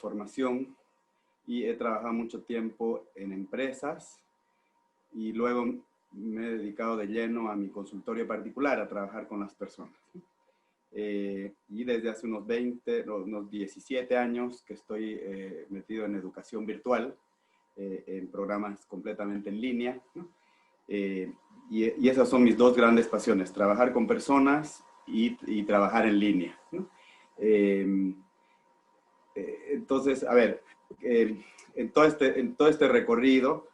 formación y he trabajado mucho tiempo en empresas y luego me he dedicado de lleno a mi consultorio particular, a trabajar con las personas. Y desde hace unos 17 años que estoy metido en educación virtual, en programas completamente en línea, ¿no? Y esas son mis dos grandes pasiones, trabajar con personas y trabajar en línea, ¿no? Entonces, a ver, en todo este recorrido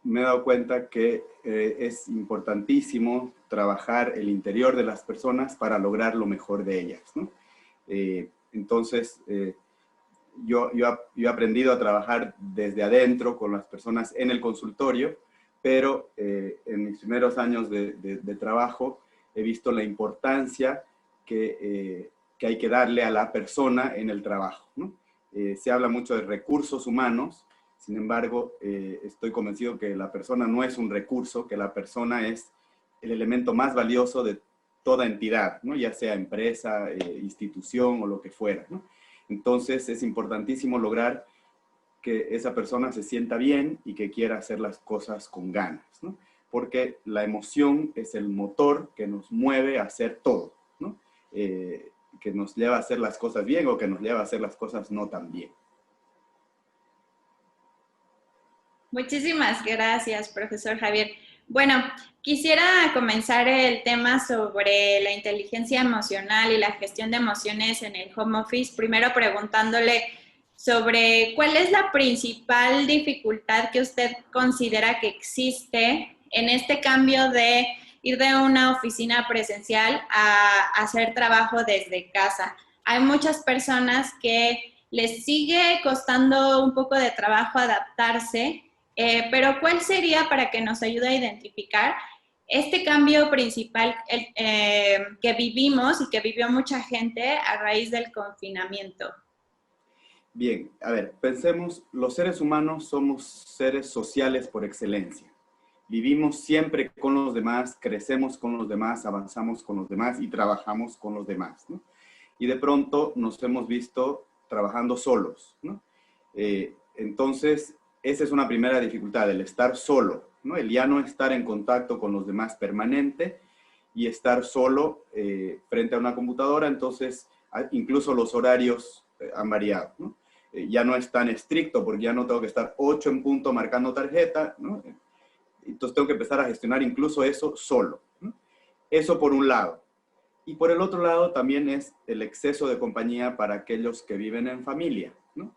me he dado cuenta que es importantísimo trabajar el interior de las personas para lograr lo mejor de ellas, ¿no? Entonces, yo he aprendido a trabajar desde adentro con las personas en el consultorio, pero en mis primeros años de trabajo he visto la importancia que hay que darle a la persona en el trabajo, ¿no? Se habla mucho de recursos humanos, sin embargo, estoy convencido que la persona no es un recurso, que la persona es el elemento más valioso de toda entidad, ¿no? Ya sea empresa, institución o lo que fuera, ¿no? Entonces es importantísimo lograr que esa persona se sienta bien y que quiera hacer las cosas con ganas, ¿no? Porque la emoción es el motor que nos mueve a hacer todo, ¿no? Que nos lleva a hacer las cosas bien o que nos lleva a hacer las cosas no tan bien. Muchísimas gracias, profesor Javier. Bueno, quisiera comenzar el tema sobre la inteligencia emocional y la gestión de emociones en el home office. Primero preguntándole sobre cuál es la principal dificultad que usted considera que existe en este cambio de ir de una oficina presencial a hacer trabajo desde casa. Hay muchas personas que les sigue costando un poco de trabajo adaptarse. Pero ¿cuál sería, para que nos ayude a identificar este cambio principal que vivimos y que vivió mucha gente a raíz del confinamiento? Bien, a ver, pensemos, los seres humanos somos seres sociales por excelencia. Vivimos siempre con los demás, crecemos con los demás, avanzamos con los demás y trabajamos con los demás, ¿no? Y de pronto nos hemos visto trabajando solos, ¿no? Entonces, esa es una primera dificultad, el estar solo, ¿no? El ya no estar en contacto con los demás permanente y estar solo frente a una computadora. Entonces incluso los horarios han variado, ¿no? Ya no es tan estricto porque ya no tengo que estar 8 en punto marcando tarjeta, ¿no? Entonces tengo que empezar a gestionar incluso eso solo, ¿no? Eso por un lado. Y por el otro lado también es el exceso de compañía para aquellos que viven en familia, ¿no?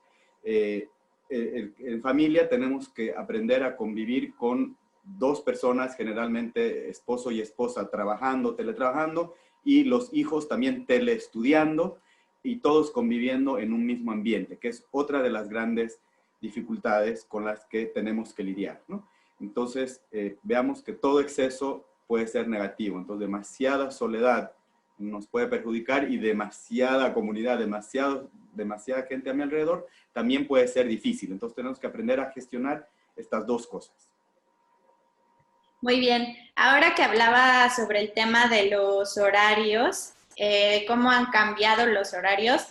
En familia tenemos que aprender a convivir con dos personas, generalmente esposo y esposa, trabajando, teletrabajando, y los hijos también teleestudiando, y todos conviviendo en un mismo ambiente, que es otra de las grandes dificultades con las que tenemos que lidiar, ¿no? Entonces, veamos que todo exceso puede ser negativo. Entonces, demasiada soledad nos puede perjudicar y demasiada comunidad, demasiada gente a mi alrededor también puede ser difícil. Entonces tenemos que aprender a gestionar estas dos cosas. Muy bien. Ahora que hablaba sobre el tema de los horarios, cómo han cambiado los horarios,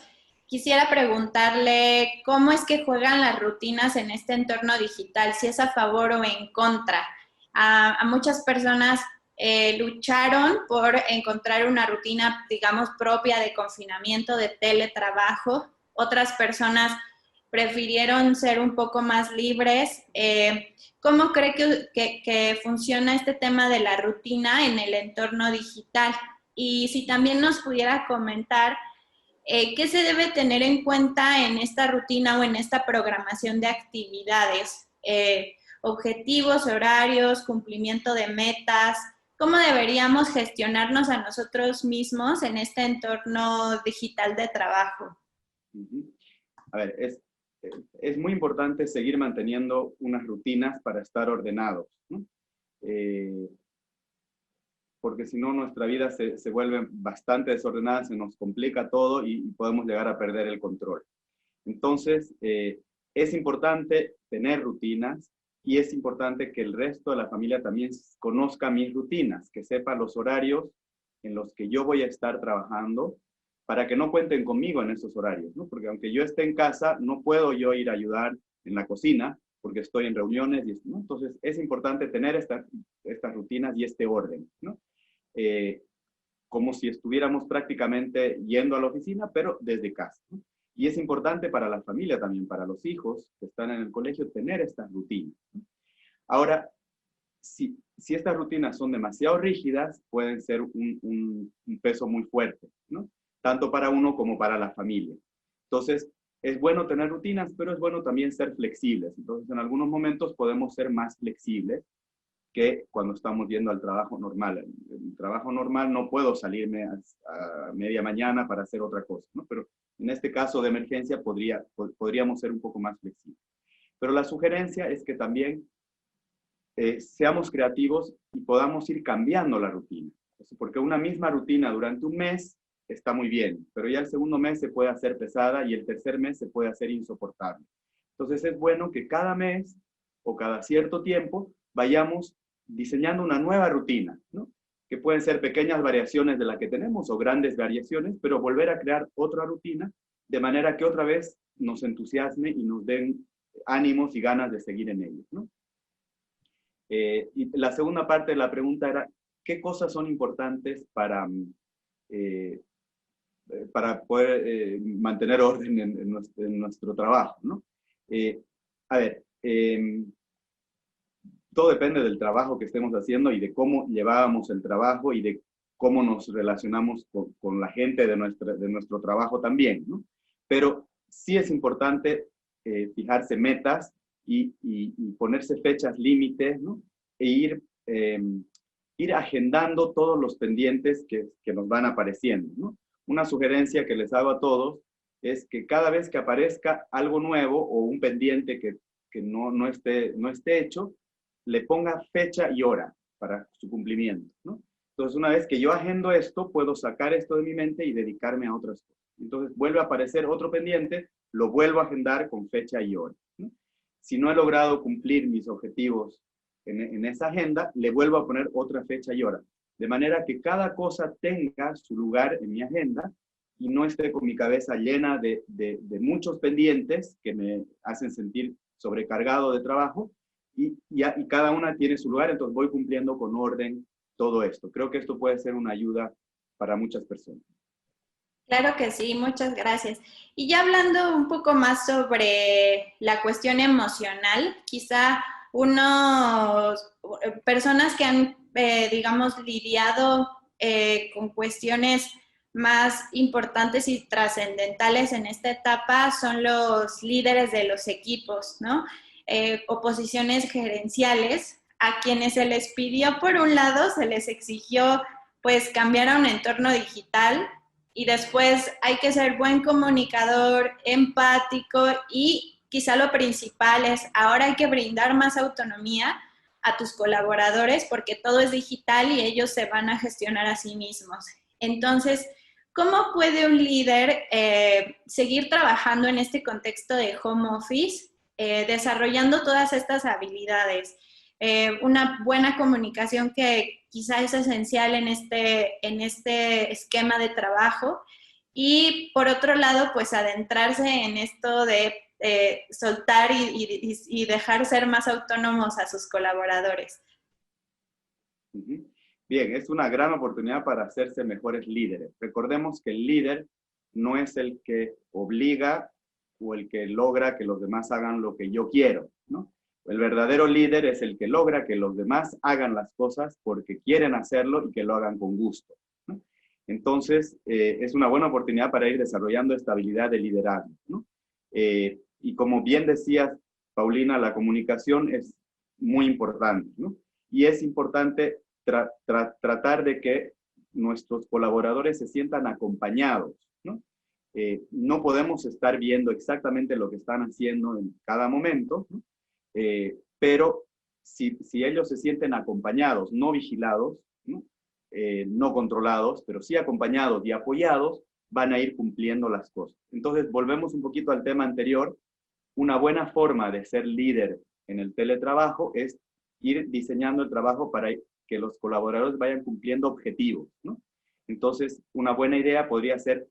quisiera preguntarle cómo es que juegan las rutinas en este entorno digital, si es a favor o en contra. A muchas personas lucharon por encontrar una rutina, digamos, propia de confinamiento, de teletrabajo. Otras personas prefirieron ser un poco más libres. ¿Cómo cree que funciona este tema de la rutina en el entorno digital? Y si también nos pudiera comentar qué se debe tener en cuenta en esta rutina o en esta programación de actividades, objetivos, horarios, cumplimiento de metas. ¿Cómo deberíamos gestionarnos a nosotros mismos en este entorno digital de trabajo? A ver, es muy importante seguir manteniendo unas rutinas para estar ordenados, ¿no? Porque si no nuestra vida se vuelve bastante desordenada, se nos complica todo y podemos llegar a perder el control. Entonces, es importante tener rutinas y es importante que el resto de la familia también conozca mis rutinas, que sepa los horarios en los que yo voy a estar trabajando para que no cuenten conmigo en esos horarios, ¿no? Porque aunque yo esté en casa, no puedo yo ir a ayudar en la cocina porque estoy en reuniones, ¿no? Entonces es importante tener estas rutinas y este orden, ¿no? Como si estuviéramos prácticamente yendo a la oficina, pero desde casa, ¿no? Y es importante para la familia también, para los hijos que están en el colegio, tener estas rutinas, ¿no? Ahora, si estas rutinas son demasiado rígidas, pueden ser un peso muy fuerte, ¿no? Tanto para uno como para la familia. Entonces, es bueno tener rutinas, pero es bueno también ser flexibles. Entonces, en algunos momentos podemos ser más flexibles que cuando estamos yendo al trabajo normal. En el trabajo normal no puedo salirme a media mañana para hacer otra cosa, ¿no? Pero en este caso de emergencia podríamos ser un poco más flexibles. Pero la sugerencia es que también seamos creativos y podamos ir cambiando la rutina. Porque una misma rutina durante un mes está muy bien, pero ya el segundo mes se puede hacer pesada y el tercer mes se puede hacer insoportable. Entonces es bueno que cada mes o cada cierto tiempo vayamos diseñando una nueva rutina, ¿no? Que pueden ser pequeñas variaciones de la que tenemos o grandes variaciones, pero volver a crear otra rutina de manera que otra vez nos entusiasme y nos den ánimos y ganas de seguir en ello, ¿no? Y la segunda parte de la pregunta era, ¿qué cosas son importantes para poder mantener orden en nuestro trabajo, ¿no? A ver, todo depende del trabajo que estemos haciendo y de cómo llevábamos el trabajo y de cómo nos relacionamos con la gente de nuestro trabajo también, ¿no? Pero sí es importante fijarse metas y ponerse fechas límites, ¿no? E ir agendando todos los pendientes que nos van apareciendo, ¿no? Una sugerencia que les hago a todos es que cada vez que aparezca algo nuevo o un pendiente que no esté hecho, le ponga fecha y hora para su cumplimiento, ¿no? Entonces, una vez que yo agendo esto, puedo sacar esto de mi mente y dedicarme a otras cosas. Entonces, vuelve a aparecer otro pendiente, lo vuelvo a agendar con fecha y hora, ¿no? Si no he logrado cumplir mis objetivos en esa agenda, le vuelvo a poner otra fecha y hora. De manera que cada cosa tenga su lugar en mi agenda y no esté con mi cabeza llena de muchos pendientes que me hacen sentir sobrecargado de trabajo, y cada una tiene su lugar, entonces voy cumpliendo con orden todo esto. Creo que esto puede ser una ayuda para muchas personas. Claro que sí, muchas gracias. Y ya hablando un poco más sobre la cuestión emocional, quizá personas que han, digamos, lidiado con cuestiones más importantes y trascendentales en esta etapa son los líderes de los equipos, ¿no? O posiciones gerenciales, a quienes se les pidió, por un lado, se les exigió pues cambiar a un entorno digital, y después hay que ser buen comunicador, empático, y quizá lo principal es ahora hay que brindar más autonomía a tus colaboradores porque todo es digital y ellos se van a gestionar a sí mismos. Entonces, ¿cómo puede un líder seguir trabajando en este contexto de home office, desarrollando todas estas habilidades? Una buena comunicación que quizá es esencial en este esquema de trabajo, y por otro lado, pues adentrarse en esto de soltar y dejar ser más autónomos a sus colaboradores. Bien, es una gran oportunidad para hacerse mejores líderes. Recordemos que el líder no es el que obliga o el que logra que los demás hagan lo que yo quiero, ¿no? El verdadero líder es el que logra que los demás hagan las cosas porque quieren hacerlo y que lo hagan con gusto, ¿no? Entonces, es una buena oportunidad para ir desarrollando esta habilidad de liderazgo, ¿no? Y como bien decías, Paulina, la comunicación es muy importante, ¿no? Y es importante tratar de que nuestros colaboradores se sientan acompañados, ¿no? No podemos estar viendo exactamente lo que están haciendo en cada momento, ¿no? Pero si ellos se sienten acompañados, no vigilados, ¿no? No controlados, pero sí acompañados y apoyados, van a ir cumpliendo las cosas. Entonces, volvemos un poquito al tema anterior. Una buena forma de ser líder en el teletrabajo es ir diseñando el trabajo para que los colaboradores vayan cumpliendo objetivos, ¿no? Entonces, una buena idea podría ser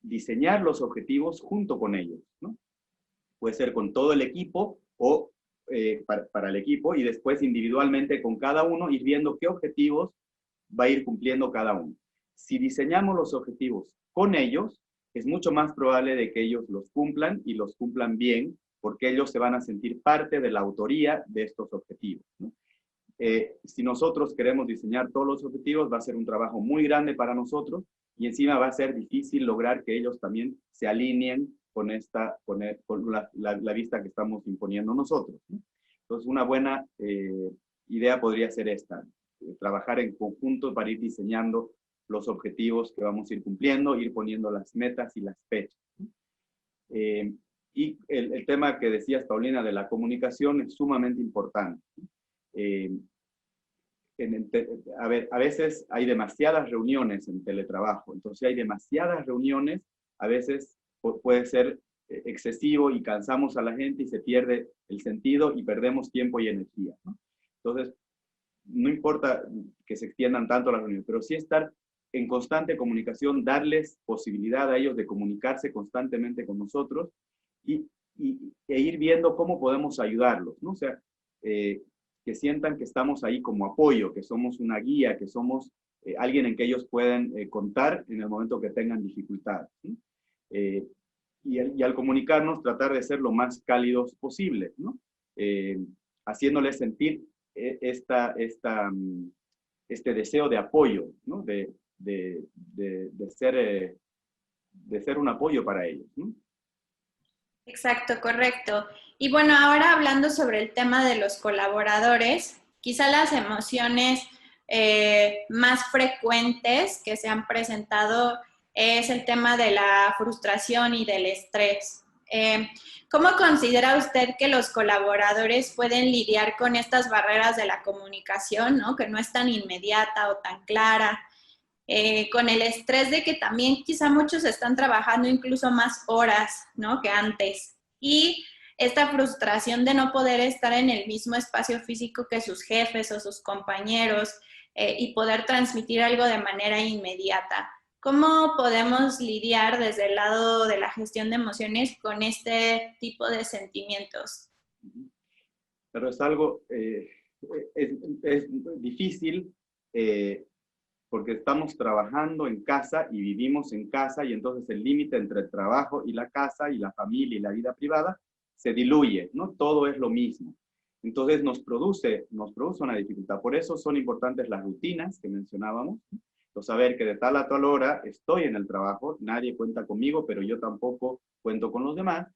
diseñar los objetivos junto con ellos, ¿no? Puede ser con todo el equipo o para el equipo, y después individualmente con cada uno ir viendo qué objetivos va a ir cumpliendo cada uno. Si diseñamos los objetivos con ellos, es mucho más probable de que ellos los cumplan y los cumplan bien, porque ellos se van a sentir parte de la autoría de estos objetivos, ¿no? Si nosotros queremos diseñar todos los objetivos, va a ser un trabajo muy grande para nosotros, y encima va a ser difícil lograr que ellos también se alineen con la vista que estamos imponiendo nosotros, ¿no? Entonces, una buena idea podría ser esta: trabajar en conjunto para ir diseñando los objetivos que vamos a ir cumpliendo, ir poniendo las metas y las fechas, ¿no? Y el tema que decías, Paulina, de la comunicación es sumamente importante. A ver, a veces hay demasiadas reuniones en teletrabajo, entonces hay demasiadas reuniones, a veces puede ser excesivo y cansamos a la gente y se pierde el sentido y perdemos tiempo y energía, ¿no? Entonces, no importa que se extiendan tanto las reuniones, pero sí estar en constante comunicación, darles posibilidad a ellos de comunicarse constantemente con nosotros e ir viendo cómo podemos ayudarlos, ¿no? O sea, que sientan que estamos ahí como apoyo, que somos una guía, que somos alguien en que ellos pueden contar en el momento que tengan dificultades, ¿no? Y al comunicarnos, tratar de ser lo más cálidos posible, ¿no? Haciéndoles sentir este deseo de apoyo, ¿no? De ser un apoyo para ellos, ¿no? Exacto, correcto. Y bueno, ahora hablando sobre el tema de los colaboradores, quizá las emociones más frecuentes que se han presentado es el tema de la frustración y del estrés. ¿Cómo considera usted que los colaboradores pueden lidiar con estas barreras de la comunicación, ¿no? Que no es tan inmediata o tan clara? Con el estrés de que también quizá muchos están trabajando incluso más horas, ¿no? Que antes. Y esta frustración de no poder estar en el mismo espacio físico que sus jefes o sus compañeros y poder transmitir algo de manera inmediata. ¿Cómo podemos lidiar desde el lado de la gestión de emociones con este tipo de sentimientos? Pero es algo, es difícil, porque estamos trabajando en casa y vivimos en casa, y entonces el límite entre el trabajo y la casa y la familia y la vida privada se diluye, ¿no? Todo es lo mismo. Entonces nos produce una dificultad. Por eso son importantes las rutinas que mencionábamos, ¿no? Saber que de tal a tal hora estoy en el trabajo, nadie cuenta conmigo, pero yo tampoco cuento con los demás,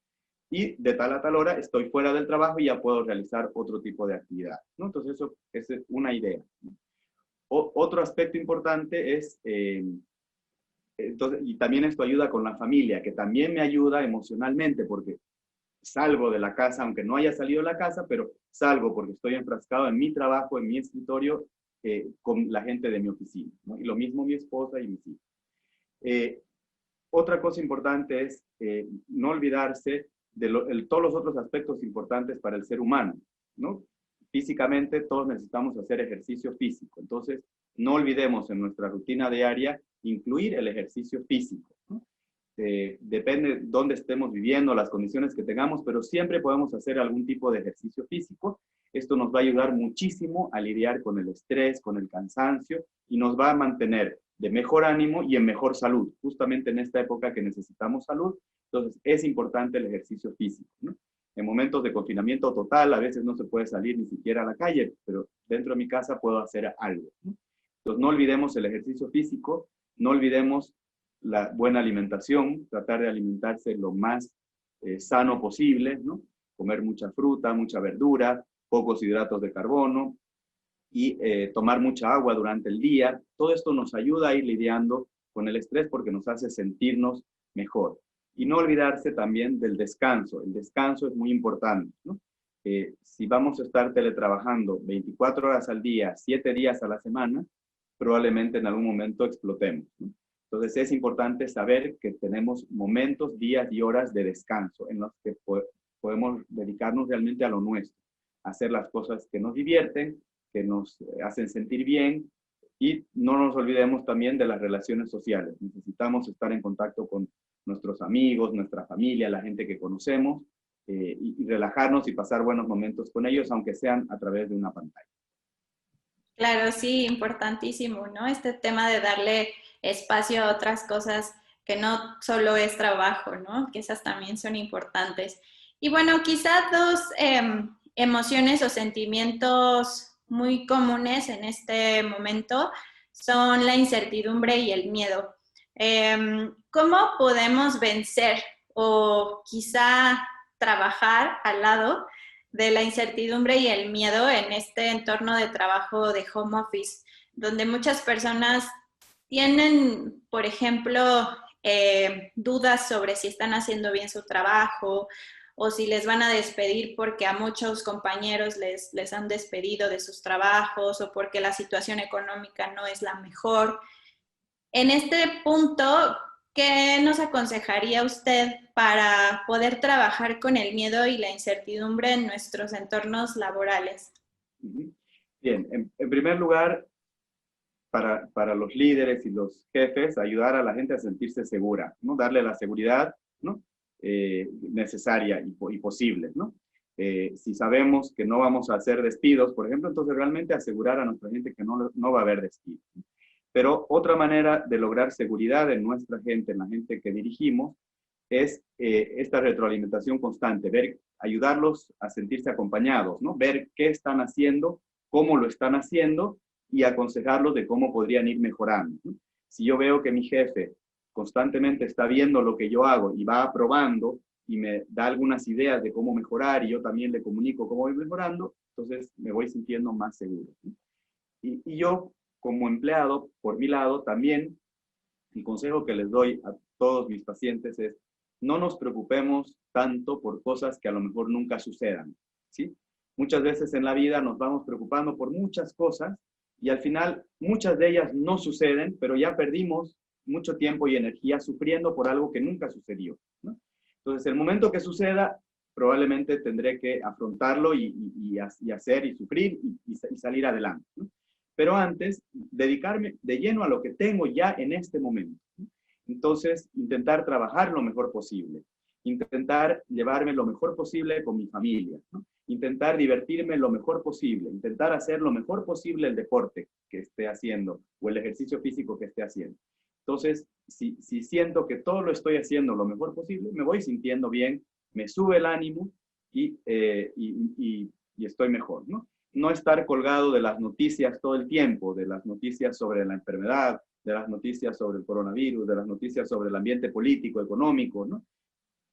y de tal a tal hora estoy fuera del trabajo y ya puedo realizar otro tipo de actividad, ¿no? Entonces eso es una idea, ¿no? Otro aspecto importante es, entonces, y también esto ayuda con la familia, que también me ayuda emocionalmente, porque salgo de la casa, aunque no haya salido de la casa, pero salgo porque estoy enfrascado en mi trabajo, en mi escritorio, con la gente de mi oficina, ¿no? Y lo mismo mi esposa y mis hijos. Otra cosa importante es no olvidarse de todos los otros aspectos importantes para el ser humano, ¿no? Físicamente todos necesitamos hacer ejercicio físico, entonces no olvidemos en nuestra rutina diaria incluir el ejercicio físico, ¿no? Depende de dónde estemos viviendo, las condiciones que tengamos, pero siempre podemos hacer algún tipo de ejercicio físico. Esto nos va a ayudar muchísimo a lidiar con el estrés, con el cansancio, y nos va a mantener de mejor ánimo y en mejor salud, justamente en esta época que necesitamos salud. Entonces es importante el ejercicio físico, ¿no? En momentos de confinamiento total, a veces no se puede salir ni siquiera a la calle, pero dentro de mi casa puedo hacer algo, ¿no? Entonces no olvidemos el ejercicio físico, no olvidemos la buena alimentación, tratar de alimentarse lo más sano posible, ¿no? Comer mucha fruta, mucha verdura, pocos hidratos de carbono, y tomar mucha agua durante el día. Todo esto nos ayuda a ir lidiando con el estrés porque nos hace sentirnos mejor. Y no olvidarse también del descanso. El descanso es muy importante, ¿no? Si vamos a estar teletrabajando 24 horas al día, 7 días a la semana, probablemente en algún momento explotemos, ¿no? Entonces es importante saber que tenemos momentos, días y horas de descanso en los que podemos dedicarnos realmente a lo nuestro, a hacer las cosas que nos divierten, que nos hacen sentir bien, y no nos olvidemos también de las relaciones sociales. Necesitamos estar en contacto con nuestros amigos, nuestra familia, la gente que conocemos, y relajarnos y pasar buenos momentos con ellos, aunque sean a través de una pantalla. Claro, sí, importantísimo, ¿no? Este tema de darle espacio a otras cosas que no solo es trabajo, ¿no? Que esas también son importantes. Y bueno, quizás dos emociones o sentimientos muy comunes en este momento son la incertidumbre y el miedo. ¿Cómo podemos vencer o quizá trabajar al lado de la incertidumbre y el miedo en este entorno de trabajo de home office, donde muchas personas tienen, por ejemplo, dudas sobre si están haciendo bien su trabajo o si les van a despedir porque a muchos compañeros les han despedido de sus trabajos o porque la situación económica no es la mejor? En este punto, ¿qué nos aconsejaría usted para poder trabajar con el miedo y la incertidumbre en nuestros entornos laborales? Bien, en primer lugar, para los líderes y los jefes, ayudar a la gente a sentirse segura, ¿no? Darle la seguridad, ¿no? Necesaria y posible, ¿no? Si sabemos que no vamos a hacer despidos, por ejemplo, entonces realmente asegurar a nuestra gente que no va a haber despidos, ¿no? Pero otra manera de lograr seguridad en nuestra gente, en la gente que dirigimos, es esta retroalimentación constante, ayudarlos a sentirse acompañados, ¿no? Ver qué están haciendo, cómo lo están haciendo y aconsejarlos de cómo podrían ir mejorando, ¿no? Si yo veo que mi jefe constantemente está viendo lo que yo hago y va aprobando y me da algunas ideas de cómo mejorar y yo también le comunico cómo voy mejorando, entonces me voy sintiendo más seguro, ¿no? Y yo, como empleado, por mi lado, también el consejo que les doy a todos mis pacientes es: no nos preocupemos tanto por cosas que a lo mejor nunca sucedan, ¿sí? Muchas veces en la vida nos vamos preocupando por muchas cosas y al final muchas de ellas no suceden, pero ya perdimos mucho tiempo y energía sufriendo por algo que nunca sucedió, ¿no? Entonces, el momento que suceda, probablemente tendré que afrontarlo y hacer y sufrir y salir adelante, ¿no? Pero antes, dedicarme de lleno a lo que tengo ya en este momento, ¿no? Entonces, intentar trabajar lo mejor posible, intentar llevarme lo mejor posible con mi familia, ¿no? Intentar divertirme lo mejor posible, intentar hacer lo mejor posible el deporte que esté haciendo o el ejercicio físico que esté haciendo. Entonces, si siento que todo lo estoy haciendo lo mejor posible, me voy sintiendo bien, me sube el ánimo y estoy mejor, ¿no? No estar colgado de las noticias todo el tiempo, de las noticias sobre la enfermedad, de las noticias sobre el coronavirus, de las noticias sobre el ambiente político, económico, ¿no?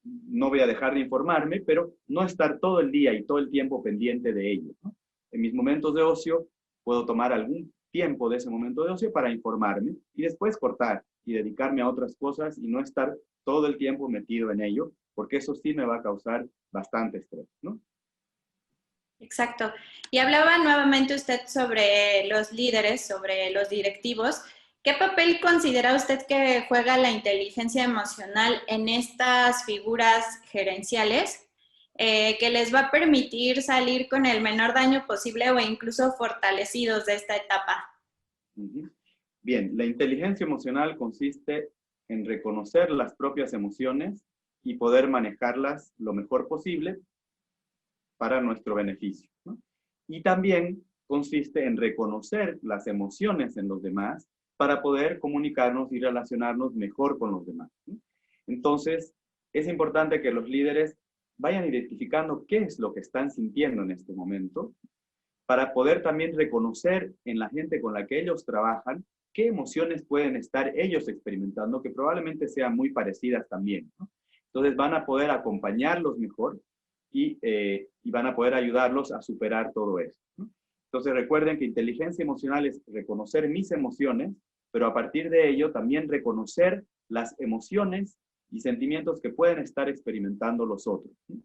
No voy a dejar de informarme, pero no estar todo el día y todo el tiempo pendiente de ello, ¿no? En mis momentos de ocio, puedo tomar algún tiempo de ese momento de ocio para informarme y después cortar y dedicarme a otras cosas y no estar todo el tiempo metido en ello, porque eso sí me va a causar bastante estrés, ¿no? Exacto. Y hablaba nuevamente usted sobre los líderes, sobre los directivos. ¿Qué papel considera usted que juega la inteligencia emocional en estas figuras gerenciales que les va a permitir salir con el menor daño posible o incluso fortalecidos de esta etapa? Bien, la inteligencia emocional consiste en reconocer las propias emociones y poder manejarlas lo mejor posible para nuestro beneficio, ¿no? Y también consiste en reconocer las emociones en los demás para poder comunicarnos y relacionarnos mejor con los demás, ¿no? Entonces, es importante que los líderes vayan identificando qué es lo que están sintiendo en este momento para poder también reconocer en la gente con la que ellos trabajan qué emociones pueden estar ellos experimentando que probablemente sean muy parecidas también, ¿no? Entonces van a poder acompañarlos mejor y van a poder ayudarlos a superar todo eso, ¿no? Entonces recuerden que inteligencia emocional es reconocer mis emociones, pero a partir de ello también reconocer las emociones y sentimientos que pueden estar experimentando los otros, ¿no?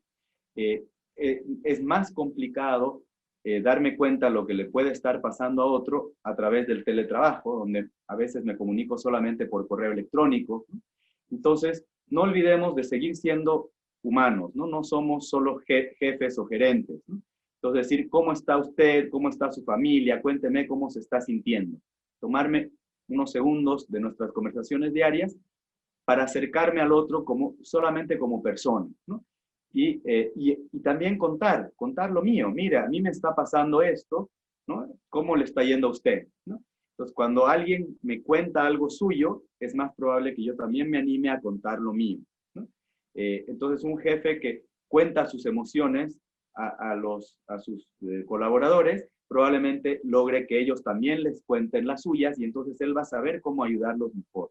Es más complicado darme cuenta lo que le puede estar pasando a otro a través del teletrabajo, donde a veces me comunico solamente por correo electrónico, ¿no? Entonces, no olvidemos de seguir siendo humanos, ¿no? No somos solo jefes o gerentes, ¿no? Entonces, decir, ¿cómo está usted? ¿Cómo está su familia? Cuénteme cómo se está sintiendo. Tomarme unos segundos de nuestras conversaciones diarias para acercarme al otro solamente como persona, ¿no? Y también contar lo mío. Mira, a mí me está pasando esto, ¿no? ¿Cómo le está yendo a usted? ¿No? Entonces, cuando alguien me cuenta algo suyo, es más probable que yo también me anime a contar lo mío, ¿no? Entonces, un jefe que cuenta sus emociones a sus colaboradores, probablemente logre que ellos también les cuenten las suyas y entonces él va a saber cómo ayudarlos mejor.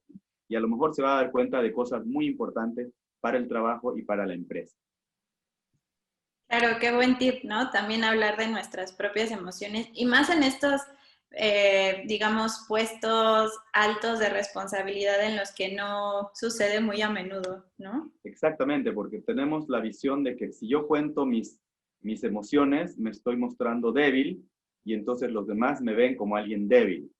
Y a lo mejor se va a dar cuenta de cosas muy importantes para el trabajo y para la empresa. Claro, qué buen tip, ¿no? También hablar de nuestras propias emociones y más en estos, digamos, puestos altos de responsabilidad en los que no sucede muy a menudo, ¿no? Exactamente, porque tenemos la visión de que si yo cuento mis emociones, me estoy mostrando débil y entonces los demás me ven como alguien débil,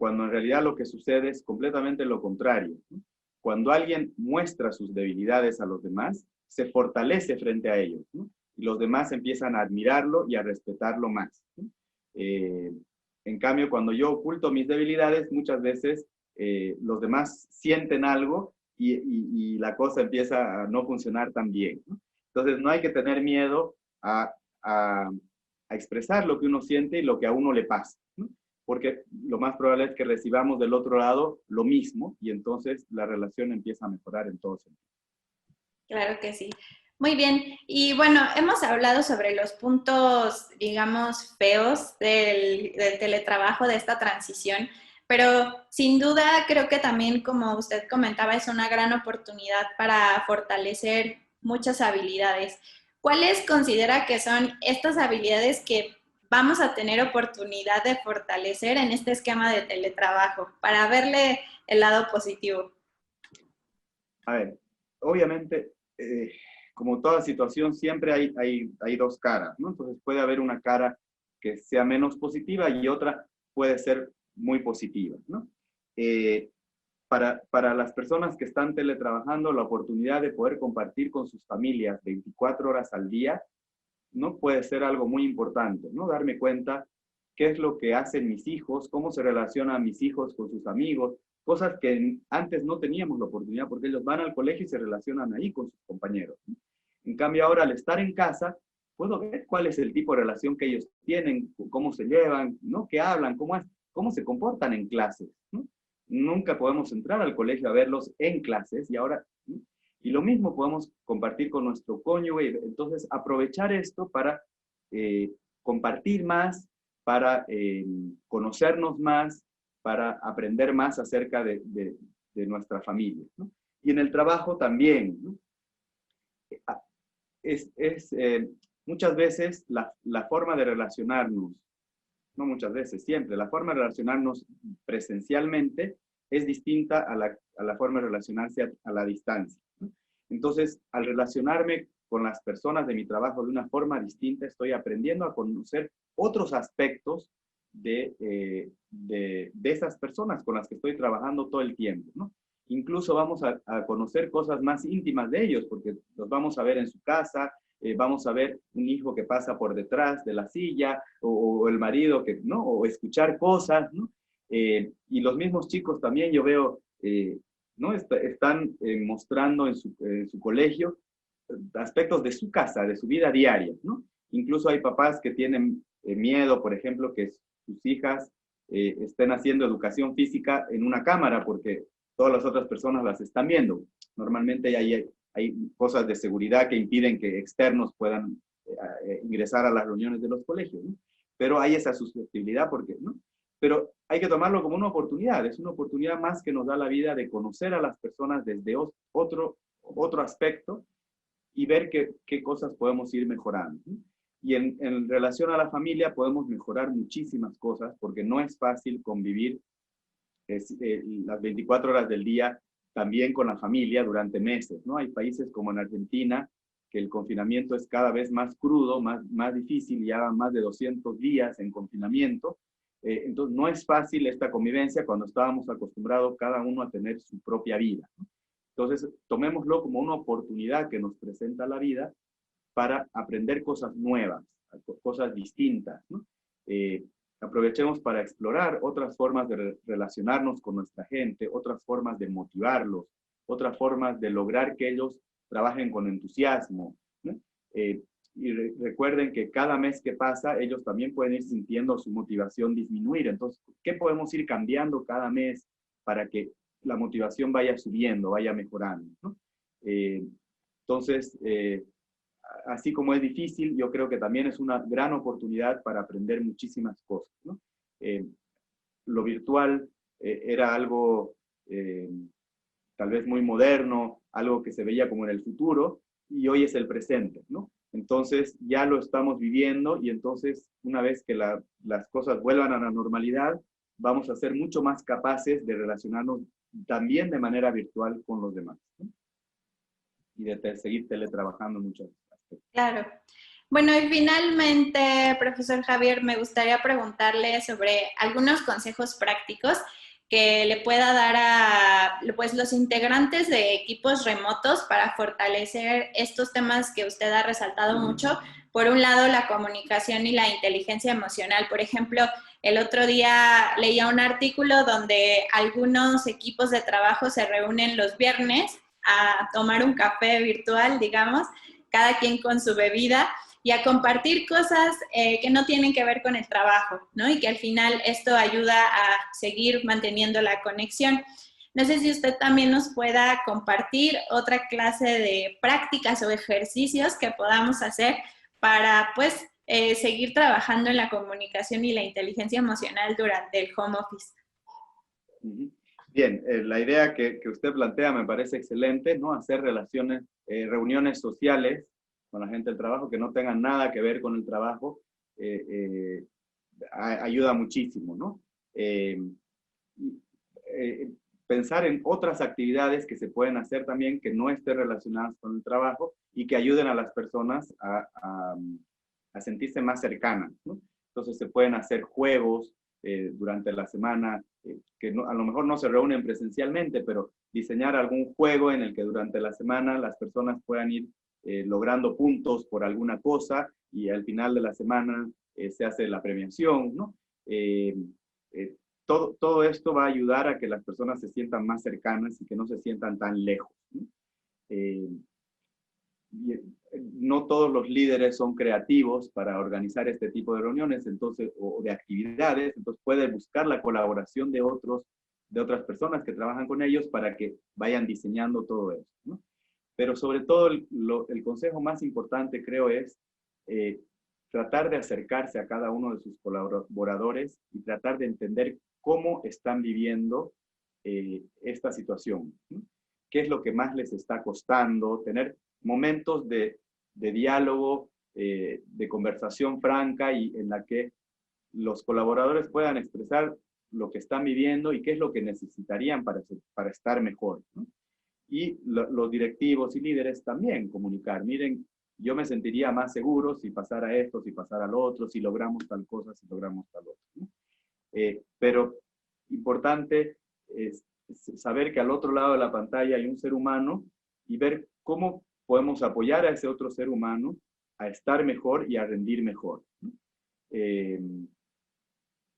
cuando en realidad lo que sucede es completamente lo contrario, ¿no? Cuando alguien muestra sus debilidades a los demás, se fortalece frente a ellos, ¿no? Y los demás empiezan a admirarlo y a respetarlo más, ¿no? En cambio, cuando yo oculto mis debilidades, muchas veces los demás sienten algo y la cosa empieza a no funcionar tan bien, ¿no? Entonces, no hay que tener miedo a, a expresar lo que uno siente y lo que a uno le pasa, ¿no? Porque lo más probable es que recibamos del otro lado lo mismo y entonces la relación empieza a mejorar en todo sentido. Claro que sí. Muy bien. Y bueno, hemos hablado sobre los puntos, digamos, feos del teletrabajo, de esta transición, pero sin duda creo que también, como usted comentaba, es una gran oportunidad para fortalecer muchas habilidades. ¿Cuáles considera que son estas habilidades que vamos a tener oportunidad de fortalecer en este esquema de teletrabajo para verle el lado positivo? A ver, obviamente, como toda situación, siempre hay dos caras, ¿no? Entonces puede haber una cara que sea menos positiva y otra puede ser muy positiva, ¿no? Eh, para las personas que están teletrabajando, la oportunidad de poder compartir con sus familias 24 horas al día, ¿no? Puede ser algo muy importante, ¿no? Darme cuenta qué es lo que hacen mis hijos, cómo se relacionan mis hijos con sus amigos, cosas que antes no teníamos la oportunidad porque ellos van al colegio y se relacionan ahí con sus compañeros, ¿no? En cambio ahora al estar en casa, puedo ver cuál es el tipo de relación que ellos tienen, cómo se llevan, ¿no? ¿Qué hablan? ¿Cómo se comportan en clases? ¿No? Nunca podemos entrar al colegio a verlos en clases y ahora, ¿no? Y lo mismo podemos compartir con nuestro cónyuge. Entonces, aprovechar esto para compartir más, para conocernos más, para aprender más acerca de nuestra familia, ¿no? Y en el trabajo también, ¿no? Muchas veces la forma de relacionarnos, no muchas veces, siempre, la forma de relacionarnos presencialmente es distinta a la forma de relacionarse a la distancia, ¿no? Entonces, al relacionarme con las personas de mi trabajo de una forma distinta, estoy aprendiendo a conocer otros aspectos de esas personas con las que estoy trabajando todo el tiempo, ¿no? Incluso vamos a conocer cosas más íntimas de ellos, porque los vamos a ver en su casa, vamos a ver un hijo que pasa por detrás de la silla, o el marido que, ¿no? O escuchar cosas, ¿no? Y los mismos chicos también yo veo, ¿no? Están mostrando en su colegio aspectos de su casa, de su vida diaria, ¿no? Incluso hay papás que tienen miedo, por ejemplo, que sus hijas estén haciendo educación física en una cámara porque todas las otras personas las están viendo. Normalmente hay cosas de seguridad que impiden que externos puedan ingresar a las reuniones de los colegios, ¿no? Pero hay esa susceptibilidad porque, ¿no? Pero hay que tomarlo como una oportunidad, es una oportunidad más que nos da la vida de conocer a las personas desde otro aspecto y ver qué cosas podemos ir mejorando, ¿no? Y en relación a la familia podemos mejorar muchísimas cosas porque no es fácil convivir las 24 horas del día también con la familia durante meses, ¿no? Hay países como en Argentina que el confinamiento es cada vez más crudo, más difícil, ya más de 200 días en confinamiento. Entonces no es fácil esta convivencia cuando estábamos acostumbrados cada uno a tener su propia vida, ¿no? Entonces tomémoslo como una oportunidad que nos presenta la vida para aprender cosas nuevas, cosas distintas, ¿no? Aprovechemos para explorar otras formas de relacionarnos con nuestra gente, otras formas de motivarlos, otras formas de lograr que ellos trabajen con entusiasmo, ¿no? Recuerden que cada mes que pasa, ellos también pueden ir sintiendo su motivación disminuir. Entonces, ¿qué podemos ir cambiando cada mes para que la motivación vaya subiendo, vaya mejorando, ¿no? Entonces, así como es difícil, yo creo que también es una gran oportunidad para aprender muchísimas cosas, ¿no? Lo virtual era algo tal vez muy moderno, algo que se veía como en el futuro, y hoy es el presente, ¿no? Entonces ya lo estamos viviendo, y entonces una vez que las cosas vuelvan a la normalidad, vamos a ser mucho más capaces de relacionarnos también de manera virtual con los demás, ¿no? Y de seguir teletrabajando muchas veces. Claro. Bueno, y finalmente, profesor Javier, me gustaría preguntarle sobre algunos consejos prácticos que le pueda dar a pues, los integrantes de equipos remotos para fortalecer estos temas que usted ha resaltado mucho. Por un lado, la comunicación y la inteligencia emocional. Por ejemplo, el otro día leía un artículo donde algunos equipos de trabajo se reúnen los viernes a tomar un café virtual, digamos, cada quien con su bebida, y a compartir cosas que no tienen que ver con el trabajo, ¿no? Y que al final esto ayuda a seguir manteniendo la conexión. No sé si usted también nos pueda compartir otra clase de prácticas o ejercicios que podamos hacer para, pues, seguir trabajando en la comunicación y la inteligencia emocional durante el home office. Bien, la idea que usted plantea me parece excelente, ¿no? Hacer reuniones sociales con la gente del trabajo que no tengan nada que ver con el trabajo, ayuda muchísimo, ¿no? Pensar en otras actividades que se pueden hacer también que no estén relacionadas con el trabajo y que ayuden a las personas a sentirse más cercanas, ¿no? Entonces se pueden hacer juegos durante la semana, que a lo mejor no se reúnen presencialmente, pero diseñar algún juego en el que durante la semana las personas puedan ir logrando puntos por alguna cosa, y al final de la semana se hace la premiación, ¿no? Todo esto va a ayudar a que las personas se sientan más cercanas y que no se sientan tan lejos, ¿no? No todos los líderes son creativos para organizar este tipo de reuniones, entonces, o de actividades, entonces puede buscar la colaboración de otras personas que trabajan con ellos para que vayan diseñando todo eso, ¿no? Pero sobre todo el consejo más importante, creo, es tratar de acercarse a cada uno de sus colaboradores y tratar de entender cómo están viviendo esta situación, ¿no? ¿Qué es lo que más les está costando? Tener momentos de diálogo, de conversación franca, y en la que los colaboradores puedan expresar lo que están viviendo y qué es lo que necesitarían para estar mejor, ¿no? Y los directivos y líderes también comunicar, miren, yo me sentiría más seguro si pasara esto, si pasara lo otro, si logramos tal cosa, si logramos tal otra, ¿no? Pero importante es saber que al otro lado de la pantalla hay un ser humano, y ver cómo podemos apoyar a ese otro ser humano a estar mejor y a rendir mejor, ¿no?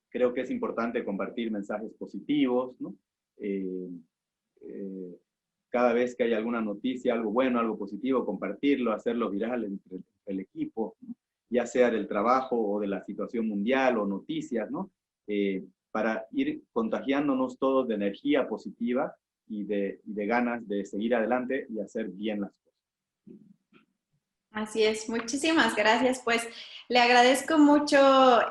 Creo que es importante compartir mensajes positivos, ¿no? Cada vez que hay alguna noticia, algo bueno, algo positivo, compartirlo, hacerlo viral entre el equipo, ¿no? Ya sea del trabajo o de la situación mundial o noticias, ¿no? Para ir contagiándonos todos de energía positiva y de ganas de seguir adelante y hacer bien las cosas. Así es, muchísimas gracias. Pues le agradezco mucho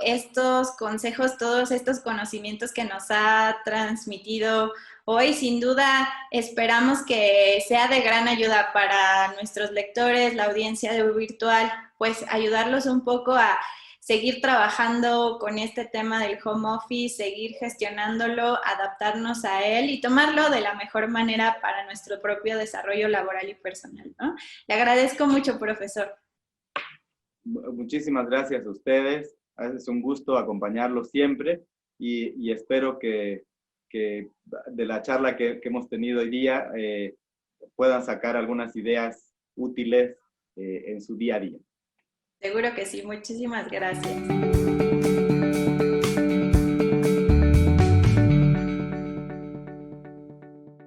estos consejos, todos estos conocimientos que nos ha transmitido hoy. Sin duda, esperamos que sea de gran ayuda para nuestros lectores, la audiencia de virtual, pues ayudarlos un poco a seguir trabajando con este tema del home office, seguir gestionándolo, adaptarnos a él y tomarlo de la mejor manera para nuestro propio desarrollo laboral y personal, ¿no? Le agradezco mucho, profesor. Muchísimas gracias a ustedes. Es un gusto acompañarlos siempre, y espero que de la charla que hemos tenido hoy día puedan sacar algunas ideas útiles en su día a día. Seguro que sí. Muchísimas gracias.